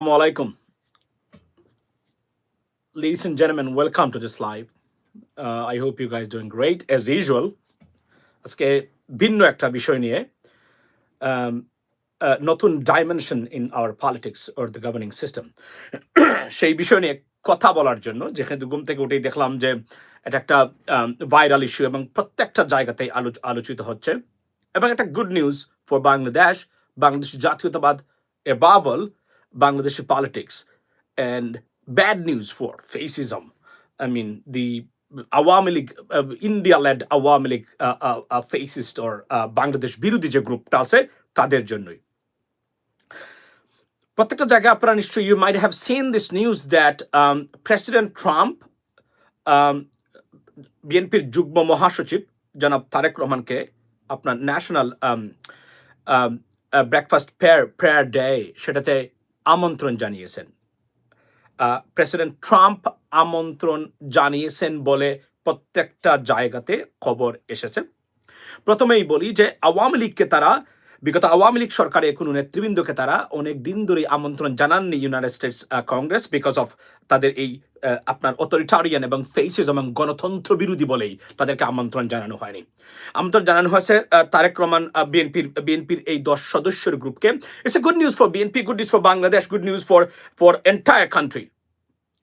Assalamualaikum. Ladies and gentlemen, welcome to this live. I hope you guys doing great as usual. আজকে ভিন্ন একটা বিষয় নিয়ে নতুন dimension in our politics or the governing system সেই বিষয় নিয়ে কথা বলার জন্য যেখানে ঘুম থেকে উঠেই দেখলাম যে এটা একটা ভাইরাল ইস্যু এবং প্রত্যেকটা জায়গাতেই আলোচিত হচ্ছে এবং একটা good news for Bangladesh, Bangladesh জাতীয়তাবাদ above all, Bangladeshi politics, and bad news for fascism. I mean, the Awami League, India-led Awami League fascist or Bangladesh বিরোধী যে গ্রুপটা আছে তাদের জন্যই প্রত্যেকটা জায়গায় আপনারা নিশ্চয়ই you might have seen this news that President Trump বিএনপির যুগ্ম মহাসচিব জনাব তারেক রহমানকে আপনার ন্যাশনাল ব্রেকফাস্ট প্রেয়ার ডে সেটাতে আমন্ত্রণ জানিয়েছেন। প্রেসিডেন্ট ট্রাম্প আমন্ত্রণ জানিয়েছেন বলে প্রত্যেকটা জায়গাতে খবর এসেছে। প্রথমেই বলি যে আওয়ামী লীগকে তারা বিগত আওয়ামী লীগ সরকারের কোনো নেতৃবৃন্দকে তারা অনেক দিন ধরে আমন্ত্রণ জানাননি United states Congress because of তাদের এই আপনার অথরিটারিয়ান এবং ফেসিজম এবং গণতন্ত্র বিরোধী বলেই তাদেরকে আমন্ত্রণ জানানো হয়নি। আমন্ত্রণ জানানো হয়েছে তারেক রহমান বিএনপির এই 10 সদস্যের গ্রুপকে। It's a good news for BNP, good news for Bangladesh, good news for entire country.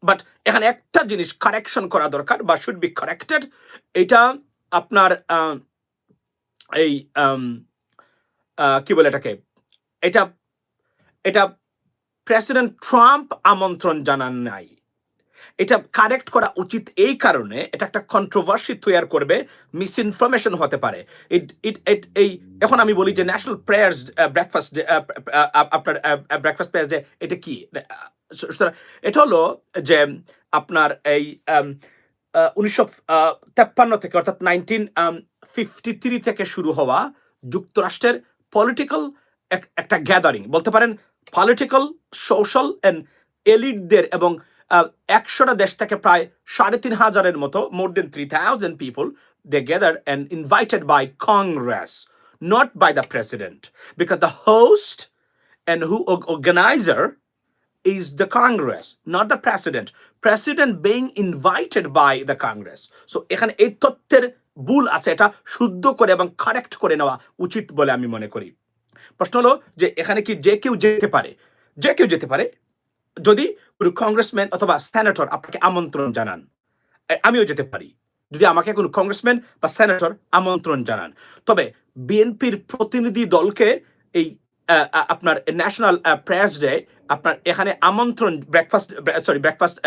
But এখানে একটা জিনিস কারেকশন করা দরকার বা শুড বি কারেক্টেড। এটা আপনার এই কি বলে এটাকে, এটা এটা প্রেসিডেন্ট ট্রাম্প আমন্ত্রণ জানান নাই। এটা কারেক্ট করা উচিত এই কারণে এটা একটা কন্ট্রোভার্সি তৈরি করবে, মিস ইনফরমেশন হতে পারে। এই এখন আমি বলি যে ন্যাশনাল প্রেয়ার্স ব্রেকফাস্ট আপনার ব্রেকফাস্ট প্রেয়ার্স ডে এটা কি? এটা হলো যে আপনার এই 1953 থেকে অর্থাৎ 1953 থেকে শুরু হওয়া যুক্তরাষ্ট্রের পলিটিক্যাল একটা গ্যাদারিং বলতে পারেন, পলিটিক্যাল সোশ্যাল অ্যান্ড এলিটদের এবং 100টা দেশ থেকে প্রায় 3,500-এর মতো, more than 3,000 people, they gathered and invited by Congress, not by the president, because the host and who organizer is the Congress, not the president. President being invited by the Congress. So এখানে এই তথ্যের ভুল আছে, এটা শুদ্ধ করে এবং correct করে নেওয়া উচিত বলে আমি মনে করি। প্রশ্ন হলো যে এখানে কি যে কেউ যেতে পারে? যে কেউ যেতে পারে যদি কোনো কংগ্রেসম্যান অথবা সেনেটর আপনাকে আমন্ত্রণ জানান। আমিও যেতে পারি যদি আমাকে কোনো কংগ্রেসম্যান বা সেনেটর আমন্ত্রণ জানান। তবে বিএনপির প্রতিনিধি দলকে এই আপনার ন্যাশনাল প্রেয়ার্স ডে আপনার এখানে আমন্ত্রণ ব্রেকফাস্ট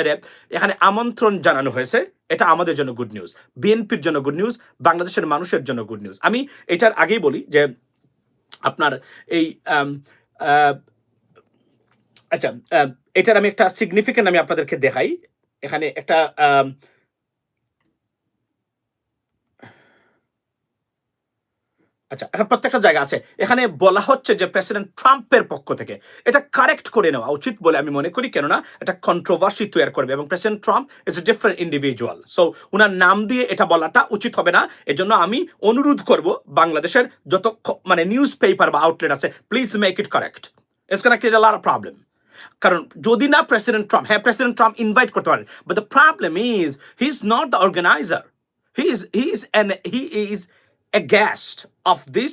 এখানে আমন্ত্রণ জানানো হয়েছে। এটা আমাদের জন্য গুড নিউজ, বিএনপির জন্য গুড নিউজ, বাংলাদেশের মানুষের জন্য গুড নিউজ। আমি এটার আগেই বলি যে আপনার এই আচ্ছা, এটার আমি একটা সিগনিফিকেন্ট আমি আপনাদেরকে দেখাই। এখানে একটা আচ্ছা, এখন প্রত্যেকটা জায়গা আছে। এখানে বলা হচ্ছে যে প্রেসিডেন্ট ট্রাম্পের পক্ষ থেকে এটা কারেক্ট করে নেওয়া উচিত বলে আমি মনে করি, কেননা এটা কন্ট্রোভার্সি তৈরি করবে এবং president Trump is a different individual. So উনার নাম দিয়ে এটা বলাটা উচিত হবে না। এজন্য আমি অনুরোধ করব বাংলাদেশের যত মানে নিউজ পেপার বা আউটলেট আছে, please make it correct. It's gonna create a lot of problem. কারণ যদি না প্রেসিডেন্ট ট্রাম্প, হ্যাঁ প্রেসিডেন্ট ট্রাম্প ইনভাইট করতে পারেন, but the problem is he is not the organiser, হি ইজ a guest of this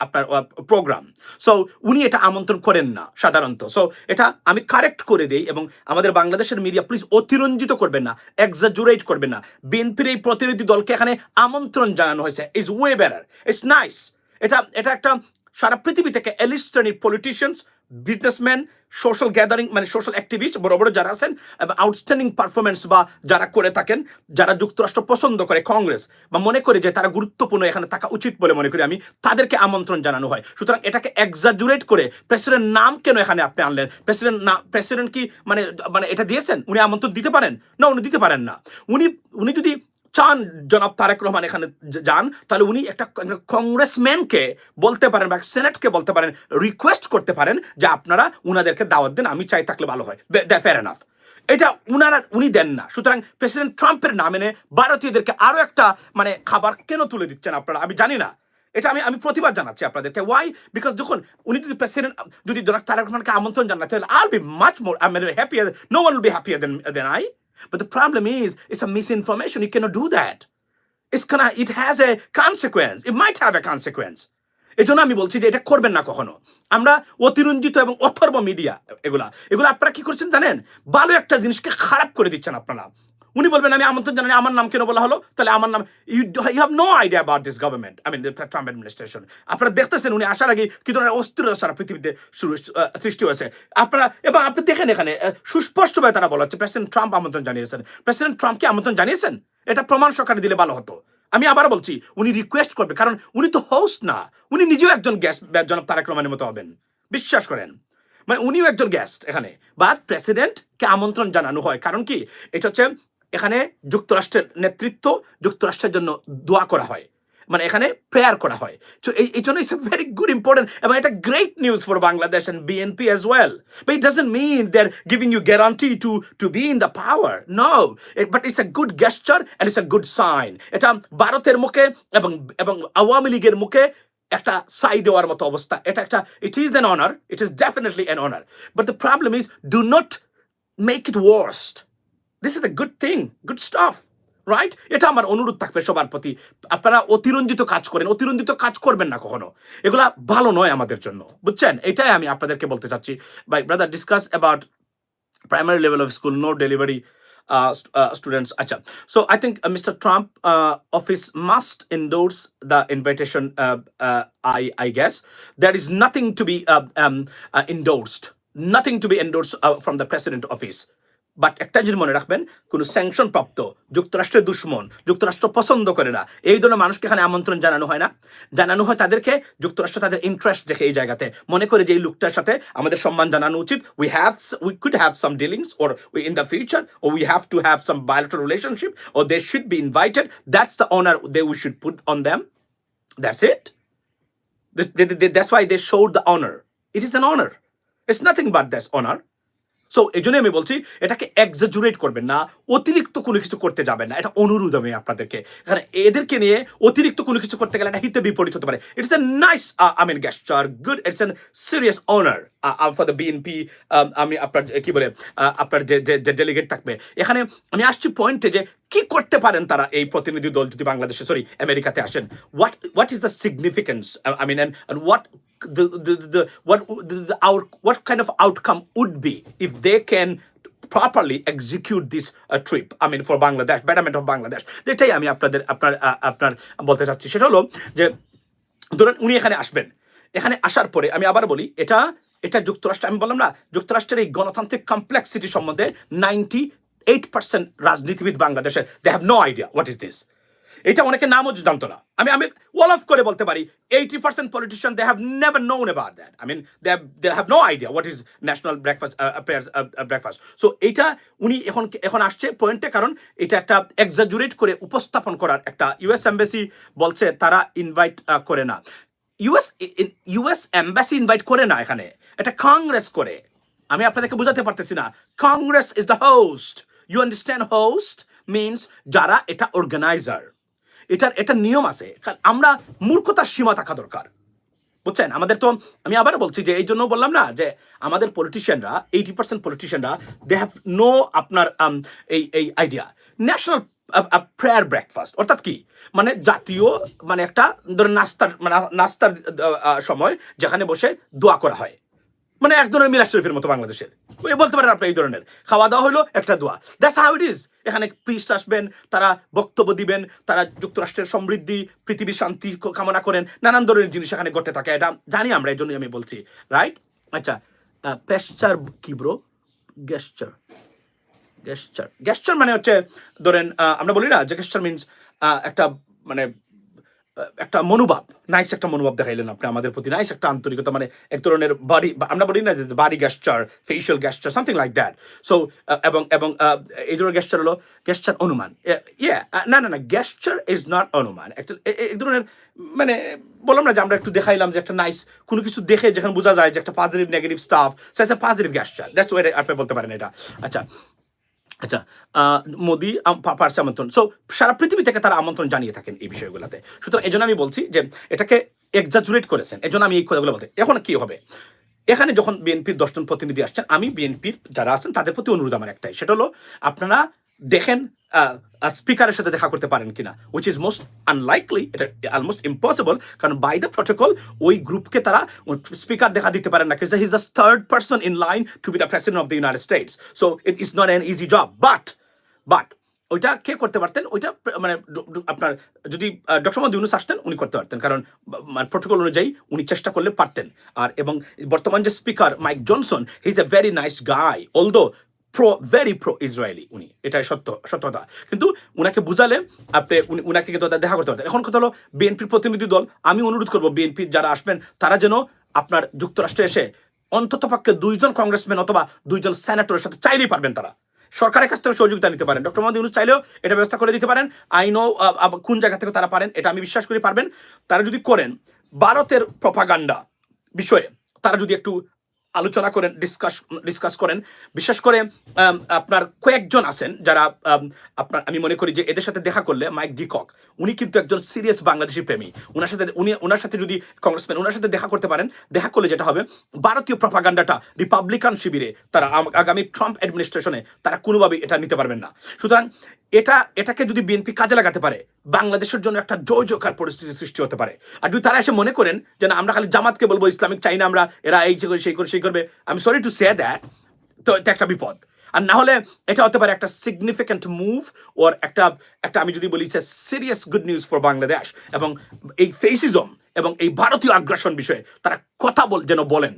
আপনার প্রোগ্রাম। সো উনি এটা আমন্ত্রণ করেন না সাধারণত। সো এটা আমি কারেক্ট করে দেই এবং আমাদের বাংলাদেশের মিডিয়া প্লিজ অতিরঞ্জিত করবেন না, এক্সাজুরেট করবেন না। বিএনপির এই প্রতিনিধি দলকে এখানে আমন্ত্রণ জানানো হয়েছে, is way better, it's nice. এটা একটা সারা পৃথিবী থেকে এলিট শ্রেণীর পলিটিশিয়ানস, বিজনেসম্যান, সোশ্যাল গ্যাদারিং মানে সোশ্যাল অ্যাক্টিভিস্ট বড় বড় যারা আছেন এবং আউটস্ট্যান্ডিং পারফরমেন্স বা যারা করে থাকেন, যারা যুক্তরাষ্ট্র পছন্দ করে কংগ্রেস বা মনে করে যে তারা গুরুত্বপূর্ণ এখানে থাকা উচিত বলে মনে করি আমি, তাদেরকে আমন্ত্রণ জানানো হয়। সুতরাং এটাকে এক্সাজুরেট করে প্রেসিডেন্ট নাম কেন এখানে আপনি আনলেন? প্রেসিডেন্ট কি মানে মানে এটা দিয়েছেন? উনি আমন্ত্রণ দিতে পারেন না? উনি দিতে পারেন না। উনি যদি চান জনাব তারেক রহমান এখানে যান, তাহলে উনি একটা কংগ্রেসম্যানকে বলতে পারেন বা সেনেটকে বলতে পারেন, রিকোয়েস্ট করতে পারেন যে আপনারা উনাদেরকে দাওয়াত দেন, আমি চাই থাকলে ভালো হয়। Fair enough. এটা উনি দেন না। সুতরাং প্রেসিডেন্ট ট্রাম্পের নামে ভারতীয়দেরকে আরো একটা মানে খাবার কেন তুলে দিচ্ছেন আপনারা? আমি জানি না। এটা আমি প্রতিবাদ জানাচ্ছি আপনাদেরকে। ওয়াই? বিকজ যখন উনি যদি প্রেসিডেন্ট যদি ডোনাল্ড তারেক রহমানকে আমন্ত্রণ জানাতে হলে I'll be much more happier, no one will be happier than I. But the problem is it's a misinformation, you cannot do that. it has a consequence, it might have a consequence। এই জন্য আমি বলছি যে এটা করবেন না কখনো। আমরা অতিরঞ্জিত এবং অথর্ব মিডিয়া এগুলা আপনারা কি করছেন জানেন? ভালো একটা জিনিসকে খারাপ করে দিচ্ছেন আপনারা। উনি বলবেন আমি আমন্ত্রণ জানাই, আমার নাম কেন বলা হলো? তাহলে আমার নাম, you have no idea about this government, I mean the Trump administration. আপনারা দেখতেছেন উনি আসার আগে কি ধরনের অস্থিরতা সারা পৃথিবীতে সৃষ্টি হয়েছে। আপনারা এবং আপনি দেখেন এখানে সুস্পষ্টভাবে তারা বলা হচ্ছে প্রেসিডেন্ট ট্রাম্প আমন্ত্রণ জানিয়েছেন। প্রেসিডেন্ট ট্রাম্পকে আমন্ত্রণ জানিয়েছেন? এটা প্রমাণ সহকারে দিলে ভালো হতো। আমি আবার বলছি উনি রিকোয়েস্ট করবে, কারণ উনি তো হোস্ট না, উনি নিজেও একজন গেস্ট, জনাব তারেক রহমানের মতো হবেন, বিশ্বাস করেন। মানে উনিও একজন গেস্ট এখানে, বাট প্রেসিডেন্টকে আমন্ত্রণ জানানো হয়। কারণ কি? এটা হচ্ছে এখানে যুক্তরাষ্ট্রের নেতৃত্ব, যুক্তরাষ্ট্রের জন্য দোয়া করা হয়, মানে এখানে প্রেয়ার করা হয়। তো এই জন্য it's a very good important, এবং এটা great news for Bangladesh and BNP as well. But it doesn't mean they are giving you guarantee to be in the power, no, but it's a good gesture and it's a good sign. এটা ভারতের মুখে এবং আওয়ামী লীগের মুখে একটা সাই দেওয়ার মতো অবস্থা। এটা একটা, it is an honour, it is definitely an honour, but the problem is do not make it worst. This is a good thing, good staff, right? এটা আমার অনুরোধ থাকবে সবার প্রতি। আপনারা অতিরঞ্জিত কাজ করেন, অতিরঞ্জিত কাজ করবেন না কখনো, এগুলা ভালো নয় আমাদের জন্য, বুঝছেন? এটাই আমি আপনাদেরকে বলতে চাচ্ছি। বাই brother, discuss about primary level of school, no delivery students. Acha. So I think Mr. Trump office must endorse the invitation. I guess there is nothing to be endorsed, nothing to be endorsed from the president office. But একটা জিনিস মনে রাখবেন, কোন sanction প্রাপ্ত যুক্তরাষ্ট্রের দুশ্মন, যুক্তরাষ্ট্র পছন্দ করে না, এই ধরনের মানুষকে এখানে আমন্ত্রণ জানানো হয় না। জানানো হয় তাদেরকে যুক্তরাষ্ট্র তাদের ইন্টারেস্ট দেখে এই জায়গাতে মনে করে যে এই লোকটার সাথে আমাদের সম্মান জানানো উচিত। we could have some dealings or in the future, or we have to have some bilateral relationship, or they should be invited. That's the honor we should put on them. That's it. That's why they showed the honor. It is an honor. It's nothing but this honor. So এই জন্য আমি বলছি এটাকে এক্সাজুরেট করবেন না, অতিরিক্ত কোনো কিছু করতে যাবেন না, এটা অনুরোধ আমি আপনাদেরকে। কারণ এদেরকে নিয়ে অতিরিক্ত কোনো কিছু করতে গেলে এটা হিতে বিপরীত হতে পারে। It's a nice গেস্টার, good, it's an serious honour for the BNP. আমি আপনার কি বলে আপনার যে ডেলিগেট থাকবে এখানে, আমি আসছি পয়েন্টে যে কি করতে পারেন তারা এই প্রতিনিধি দল যদি বাংলাদেশে আমেরিকাতে আসেন। What is the significance, and what kind of outcome would be if they can properly execute this trip, for Bangladesh, betterment of Bangladesh. এটাই আমি আপনার বলতে চাচ্ছি। সেটা হলো যে ধরুন উনি এখানে আসবেন, এখানে আসার পরে আমি আবার বলি এটা যুক্তরাষ্ট্র, আমি বললাম না যুক্তরাষ্ট্রের এই গণতান্ত্রিক কমপ্লেক্সিটি সম্বন্ধে 98% রাজনীতিবিদ বাংলাদেশের they have no idea what is this. এটা অনেকে নামও জানতো না। আমি ওয়াল অফ করে বলতে পারি 80% politician they have never known about that. They have no idea what is national breakfast. So এইটা উনি এখন আসছে পয়েন্টে, কারণ এটা একটা এক্সাজুরেট করে উপস্থাপন করার একটা, ইউএস এম্বাসি বলছে তারা ইনভাইট করে না, ইউএস এম্বাসি ইনভাইট করে না, এখানে এটা কংগ্রেস করে। আমি আপনাদেরকে বোঝাতে পারতেছি না, Congress is the host, you understand? Host means যারা এটা অর্গানাইজার, এটা নিয়ম আছে। আমরা মূর্খতার সীমা থাকা দরকার, বুঝছেন? আমাদের তো, আমি আবার বলছি যে এই জন্য বললাম না যে আমাদের পলিটিশিয়ানরা 80% পলিটিশিয়ানরা দে হ্যাভ নো আপনার এই আইডিয়া। ন্যাশনাল প্রেয়ার ব্রেকফাস্ট অর্থাৎ কি, মানে জাতীয়, মানে একটা ধরেন নাস্তার সময় যেখানে বসে দোয়া করা হয়, মানে এক ধরনের মিলাদ শরীফের মতো বাংলাদেশের বলতে পারেন আপনি। এই ধরনের খাওয়া দাওয়া হলো একটা দোয়া, দ্যাটস হাউ ইট ইজ। এখানে প্রিস্ট আসবেন, তারা বক্তব্য দিবেন, তারা যুক্তরাষ্ট্রের সমৃদ্ধি, পৃথিবীর শান্তি কামনা করেন, নানান ধরনের জিনিস এখানে ঘটে থাকে, এটা জানি আমরা, এই জন্যই আমি বলছি, রাইট? আচ্ছা, পেশ্চার কি ব্রো? গেস্টার মানে হচ্ছে ধরেন আমরা বলি না যে গেস্টার মিনস একটা, মানে একটা মনোভাব, নাইস একটা মনোভাব দেখাইলেন আপনি আমাদের প্রতি, নাইস একটা আন্তরিকতা, মানে এক ধরনের বাড়ি, আমরা বলি না যে বাড়ি গেস্টার, facial গেস্টার, something like that. So এবং এই ধরনের গেস্টার হলো গেস্টার অনুমান। না, গেস্টার ইজ নট অনুমান, একটা এই ধরনের, মানে বললাম না যে আমরা একটু দেখাইলাম যে একটা নাইস কোনো কিছু দেখে যেখানে বোঝা যায় যে একটা positive negative staff, so it's a positive গেস্টার, that's way আপনি বলতে পারেন এটা। আচ্ছা, আচ্ছা, মোদি পারছে আমন্ত্রণ। সো সারা পৃথিবী থেকে তারা আমন্ত্রণ জানিয়ে থাকেন এই বিষয়গুলাতে। সুতরাং এজন্য আমি বলছি যে এটাকে এক্সাজুরেট করেছেন। এজন্য আমি এই কথাগুলো বলতে। এখন কি হবে? এখানে যখন বিএনপির ১০ জন প্রতিনিধি আসছেন, আমি বিএনপির যারা আছেন তাদের প্রতি অনুরোধ আমার একটাই। সেটা হলো আপনারা দেখেন স্পিকারের সাথে দেখা করতে পারেন কিনা? হুইচ ইজ মোস্ট আনলাইকলি, এটা অলমোস্ট ইম্পসিবল। কারণ বাই দ্য প্রটোকল ওই গ্রুপকে তারা স্পিকার দেখা দিতে পারেন না। কারণ he is the third person in line to be the president of the United States. So it is not an easy job. But ওইটা কে করতে পারতেন? ওইটা মানে আপনার যদি ডক্টর মোহাম্মদ ইউনূস আসতেন উনি করতে পারতেন। কারণ প্রটোকল অনুযায়ী উনি চেষ্টা করলে পারতেন। আর এবং বর্তমান যে speaker mic Johnson, he is a very nice guy, although very pro Israeli উনি, এটাই সত্যতা। কিন্তু উনাকে বুঝালে আপনি উনাকে কিন্তু দেখা করতে পারতেন। এখন কথা হলো বিএনপির প্রতিনিধি দল, আমি অনুরোধ করবো বিএনপির যারা আসবেন তারা যেন আপনার যুক্তরাষ্ট্রে এসে অন্তত পক্ষে ২ জন কংগ্রেসম্যান অথবা ২ জন সেনেটরের সাথে চাইলেই পারবেন তারা সরকারের কাছ থেকে সহযোগিতা নিতে পারেন। ডক্টর মোহাম্মদ ইউনূস চাইলেও এটা ব্যবস্থা করে দিতে পারেন। আই নো কোন জায়গা থেকে তারা পারেন, এটা আমি বিশ্বাস করি পারবেন। তারা যদি করেন, ভারতের প্রপাগান্ডা বিষয়ে তারা যদি একটু আলোচনা করেন, ডিসকাস করেন। বিশেষ করে আপনার কয়েকজন আছেন যারা আপনার, আমি মনে করি যে এদের সাথে দেখা করলে, মাইক ডিকক উনি কিন্তু একজন সিরিয়াস বাংলাদেশি প্রেমী। ওনার সাথে যদি কংগ্রেসম্যান ওনার সাথে দেখা করতে পারেন, দেখা করলে যেটা হবে, ভারতীয় প্রপাগান্ডাটা রিপাবলিকান শিবিরে তারা আগামী ট্রাম্প অ্যাডমিনিস্ট্রেশনে তারা কোনোভাবেই এটা নিতে পারবেন না। সুতরাং এটাকে যদি বিএনপি কাজে লাগাতে পারে, বাংলাদেশের জন্য একটা জয়জয়কার পরিস্থিতি সৃষ্টি হতে পারে। আর যদি তারা এসে মনে করেন যে না, আমরা খালি জামাতকে বলবো ইসলামিক চাই না, আমরা এরা এই করে সেই করে সেই করবে, আমি সরি টু সে দ্যাট, তো এটা একটা বিপদ। আর না হলে এটা হতে পারে একটা সিগনিফিক্যান্ট মুভ, ওর একটা আমি যদি বলি serious good news for Bangladesh. এবং এই ফেসিজম এবং এই ভারতীয় আগ্রাসন বিষয়ে তারা কথা যেন বলেন,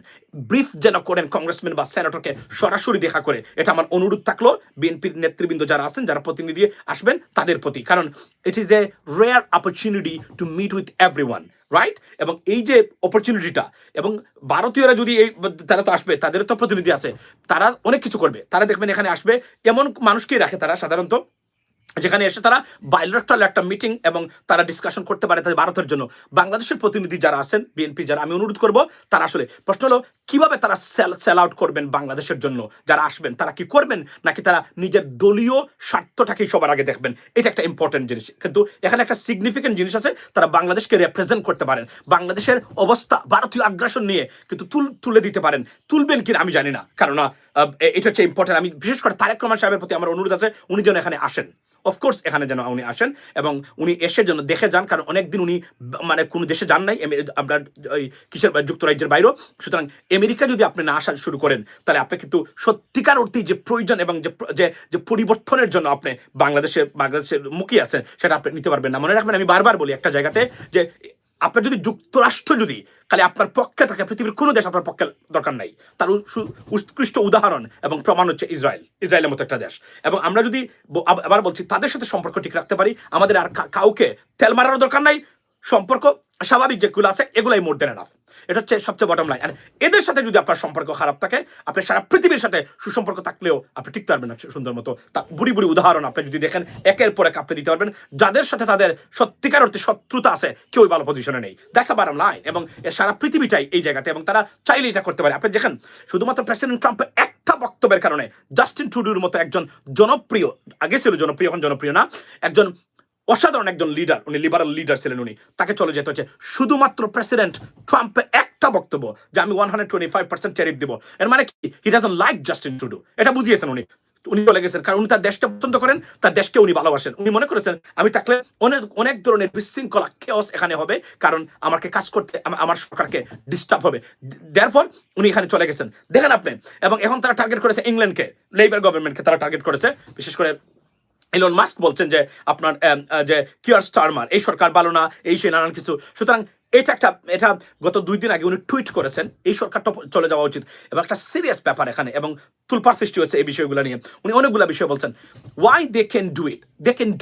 ব্রিফ যেন করেন কংগ্রেসম্যান বা সেনেটরকে সরাসরি দেখা করে। এটা আমার অনুরোধ থাকলো বিএনপির নেতৃবৃন্দ যারা আছেন, যারা প্রতিনিধি আসবেন তাদের প্রতি। কারণ it is a rare opportunity to meet with everyone, right? এবং এই যে অপরচুনিটিটা, এবং ভারতীয়রা যদি এই তারা তো আসবে, তাদেরও তো প্রতিনিধি আছে, তারা অনেক কিছু করবে। তারা দেখবেন এখানে আসবে এমন মানুষকেই রাখে তারা সাধারণত, যেখানে এসে তারা বাইলেটারাল একটা মিটিং এবং তারা ডিসকাশন করতে পারে তাদের ভারতের জন্য। বাংলাদেশের প্রতিনিধি যারা আছেন, বিএনপি যারা, আমি অনুরোধ করবো তারা আসলে, প্রশ্ন হলো কিভাবে তারা সেল আউট করবেন বাংলাদেশের জন্য যারা আসবেন, তারা কি করবেন, নাকি তারা নিজের দলীয় স্বার্থটাকেই সবার আগে দেখবেন? এটা একটা ইম্পর্টেন্ট জিনিস। কিন্তু এখানে একটা সিগনিফিকেন্ট জিনিস আছে, তারা বাংলাদেশকে রিপ্রেজেন্ট করতে পারেন, বাংলাদেশের অবস্থা ভারতীয় আগ্রাসন নিয়ে কিন্তু তুলে দিতে পারেন। তুলবেন কিনা আমি জানি না, কারণ এটা হচ্ছে ইম্পর্টেন্ট। আমি বিশেষ করে তারেক রহমান সাহেবের প্রতি আমার অনুরোধ আছে, উনি যেন এখানে আসেন, অফকোর্স এখানে যেন উনি আসেন এবং উনি এসে যেন দেখে যান। কারণ অনেকদিন উনি মানে কোনো দেশে যান নাই, আপনার ওই কিসের যুক্তরাজ্যের বাইরেও। সুতরাং আমেরিকা যদি আপনি না আসা শুরু করেন, তাহলে আপনি কিন্তু সত্যিকার অর্থে যে প্রয়োজন এবং যে পরিবর্তনের জন্য আপনি বাংলাদেশের মুখী আছেন, সেটা আপনি নিতে পারবেন না। মনে রাখবেন, আমি বারবার বলি একটা জায়গাতে যে আপনার যদি যুক্তরাষ্ট্র যদি খালি আপনার পক্ষে থাকে, পৃথিবীর কোনো দেশ আপনার পক্ষে দরকার নাই। তার উৎকৃষ্ট উদাহরণ এবং প্রমাণ হচ্ছে ইসরায়েলের মতো একটা দেশ। এবং আমরা যদি আবার বলছি তাদের সাথে সম্পর্ক ঠিক রাখতে পারি, আমাদের আর কাউকে তেল মারারও দরকার নাই। সম্পর্ক স্বাভাবিক যেগুলো আছে এগুলাই মোর দেন এনাফ। এটা হচ্ছে সবচেয়ে বটম লাইন। আর এদের সাথে যদি আপনার সম্পর্ক খারাপ থাকে, আপনি সারা পৃথিবীর সাথে সুসম্পর্ক থাকলেও আপনি টিকতে পারবেন না সুন্দর মতো। তা বুড়ি উদাহরণ আপনি যদি দেখেন, একের পর এক আপনি দিতে পারবেন। যাদের সাথে তাদের সত্যিকার অর্থে শত্রুতা আছে, কেউই ভালো পজিশনে নেই। That's the bottom line. এবং সারা পৃথিবীটাই এই জায়গাতে, এবং তারা চাইলে এটা করতে পারে। আপনি দেখেন, শুধুমাত্র প্রেসিডেন্ট ট্রাম্পের একটা বক্তব্যের কারণে জাস্টিন ট্রুডোর মতো একজন জনপ্রিয়, আগে ছিল জনপ্রিয়, এখন জনপ্রিয় না, একজন অসাধারণ একজন লিডার, উনি লিবারাল লিডার ছিলেন, উনি, তাকে চলে যেতে হচ্ছে শুধুমাত্র প্রেসিডেন্ট ট্রাম্পের একটা বক্তব্য যে আমি 125% ট্যারিফ দিব। এর মানে কি? He doesn't like Justin Trudeau. এটা বুঝিয়েছেন উনি চলে গেছেন, কারণ উনি তার দেশকে পছন্দ করেন, তার দেশকে উনি ভালোবাসেন। উনি মনে করেছেন আমি থাকলে অনেক ধরনের বিশৃঙ্খলা কেওস এখানে হবে, কারণ আমাকে কাজ করতে, আমার সরকারকে ডিস্টার্ব হবে। দেয়ারফর উনি এখানে চলে গেছেন, দেখেন আপনি। এবং এখন তারা টার্গেট করেছে ইংল্যান্ডকে, লেবার গভর্নমেন্টকে তারা টার্গেট করেছে। বিশেষ করে ইলন মাস্ক বলছেন যে আপনার যে কিয়ার স্টারমার, এই সরকার ভালো না, এই সেই নানান কিছু। সুতরাং এটা গত 2 দিন আগে উনি টুইট করেছেন, এই সরকারটা চলে যাওয়া উচিত। এবং একটা সিরিয়াস ব্যাপার এখানে, এবং তুলপার সৃষ্টি হচ্ছে এই বিষয়গুলো নিয়ে। উনি অনেকগুলো বিষয় বলছেন। Why they can